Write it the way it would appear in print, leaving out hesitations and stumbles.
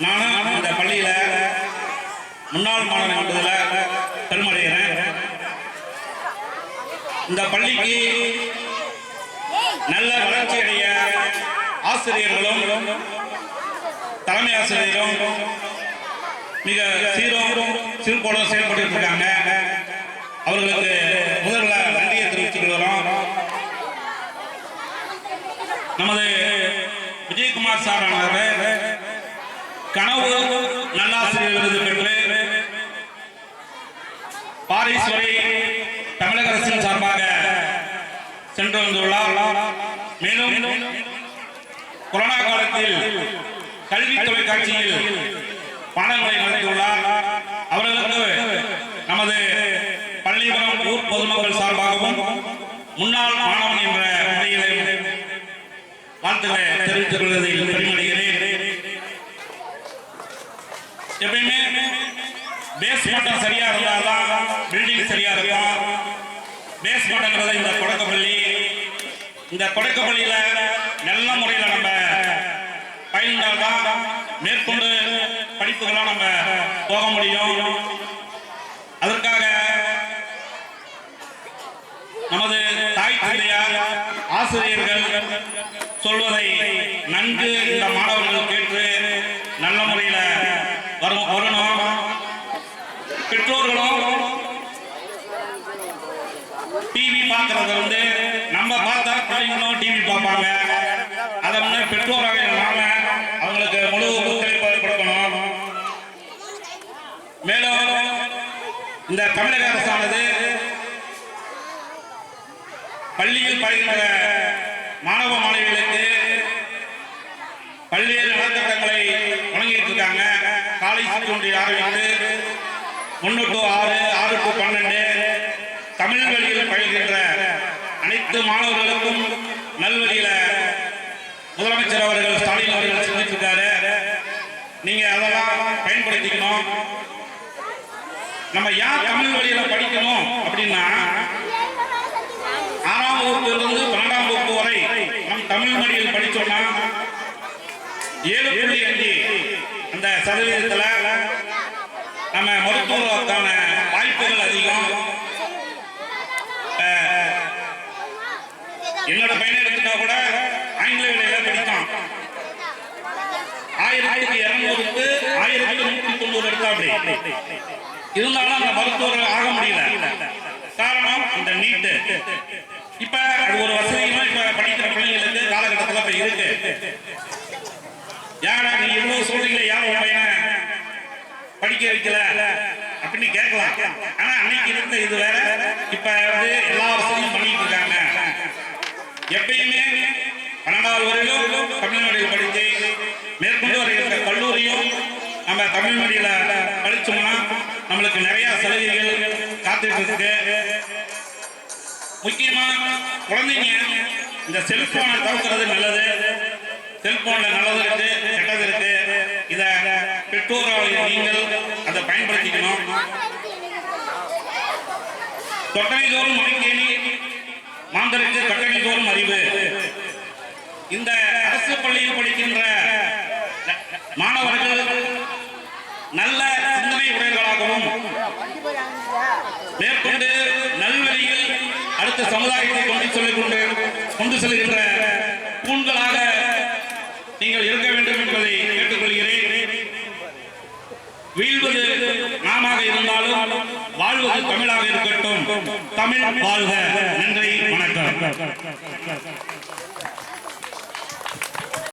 நானும் இந்த பள்ளியில முன்னாள் மாணவன் என்பதில் பெருமடைகிறேன். இந்த பள்ளிக்கு நல்ல வளர்ச்சி அடைய ஆசிரியர்களும் தலைமை ஆசிரியரும் மிக சீரும் சிறுபோடும் செயல்பட்டு இருக்காங்க. அவர்களுக்கு முதல்ல நன்றியை தெரிவித்துக் கொள்கிறோம். நமது விஜயகுமார் சார் கனவு நல்லாசிரியர் விருது பெற்று பாரிஸ் வரை தமிழக அரசின் சார்பாக சென்று வந்துள்ளார். மேலும் கொரோனா காலத்தில் கல்வி தொலைக்காட்சியில் பாடங்களை நடத்தியுள்ளார். அவர்களுக்கு நமது பள்ளிவரம் ஊர் பொதுமக்கள் சார்பாகவும் முன்னாள் மாணவன் என்ற முறையிலே வாழ்த்துக்களை தெரிவித்துக் கொள்வதில் பெருமடைகிறேன். எப்பயுமே பேஸ் மட்டம் சரியா இருந்தால்தான் பில்டிங் சரியா இருக்கும். பேஸ் மட்டங்கிறது இந்த தொடக்கப்பள்ளி. இந்த தொடக்கப்பள்ளியில நல்ல முறையில் நம்ம பயின்றால்தான் மேற்கொண்டு படிப்புகளாம் நம்ம போக முடியும். அதற்காக நமது தாய் தந்தையார் ஆசிரியர்கள் சொல்வதை நன்கு இந்த மாணவர்கள் கேட்டு நல்ல முறையில் வரணும். பெற்றோர்களும் டிவி பார்க்கறது நம்ம பார்த்தா பிள்ளைங்களும் டிவி பார்ப்பாங்க. அதை பெற்றோராக இல்லாம அவங்களுக்கு முழு ஒத்துழைப்பு கொடுக்கணும். மேலும் இந்த தமிழக அரசானது பள்ளியில் பயின்ற மாணவ மாணவிகளுக்கு பல்வேறு நலத்திட்டங்களை வழங்கிட்டு இருக்காங்க. காலை ஒன்றை ஆரம்பித்து 1 to 6, 6 to 12 தமிழ் வழியில் பயில்கின்ற அனைத்து மாணவர்களுக்கும் நல்வழியில முதலமைச்சர் அவர்கள் ஸ்டாலின் அவர்கள் செஞ்சிருக்காரு. நீங்க அதெல்லாம் பயன்படுத்திக்கணும். நம்ம யார் தமிழ் வழியில படிக்கணும் அப்படின்னா 6ஆம் வகுப்பிலிருந்து 12ஆம் வகுப்பு வரை நம் தமிழ் வழியில் படிச்சோம்னா 7.5 அந்த சதவீதத்துல நம்ம மருத்துவருக்கான வாய்ப்புகள் அதிகம். என்னோட பையனை எடுத்துட்டா கூட ஆங்கில வழியில படித்தான். 1200க்கு 1190 எடுத்தாப்படி இருந்தாலும் அந்த மருத்துவர் ஆக முடியல. காரணம் இந்த நீட்டு. இப்ப அது ஒரு வசதியுமா இப்ப படிக்கிற பிள்ளைங்களுக்கு காலகட்டத்தில் இப்ப இருக்கு. யாரா நீ இவ்வளவு சொல்றீங்க, யாரும் பையனை படிக்க வைக்கல அப்படின்னு கேட்கலாம். ஆனா அன்னைக்கு இருந்த இது வேற. இப்ப எல்லா வசதியும் பண்ணிட்டு இருக்காங்க. எப்பயுமே 12வது வரையிலும் தமிழ் வழியில் படித்து மேற்கொண்டு வருகின்ற கல்லூரியும் நம்ம தமிழ் வழியில படிச்சோம்னா நம்மளுக்கு நிறைய சலுகைகள் காத்துட்டு இருக்கு. முக்கியமா குழந்தைங்க இந்த செல்போனை தவிர்க்கிறது நல்லது. செல்போன்ல நல்லது இருக்கு, கெட்டது இருக்கு. இத பெற்றோர்கள் நீங்கள் அதை பயன்படுத்திக்கணும். தொட்டனை தோறும் மணிக்கேணி மாந்தருக்கு கட்டணை தோறும் அறிவு. இந்த அரசு பள்ளியில் படிக்கின்ற மாணவர்கள் நல்ல சிந்தனை உடையவர்களாகவும் மேற்கொண்டு நல்வழியில் அடுத்த சமுதாயத்தை கொண்டு செல்கின்ற தூண்களாக நீங்கள் இருக்க வேண்டும் என்பதை கேட்டுக்கொள்கிறேன். வீழ்வது நாமாக இருந்தாலும் வாழ்வது தமிழாக இருக்கட்டும். தமிழ் வாழ்க. நன்றி, வணக்கம்.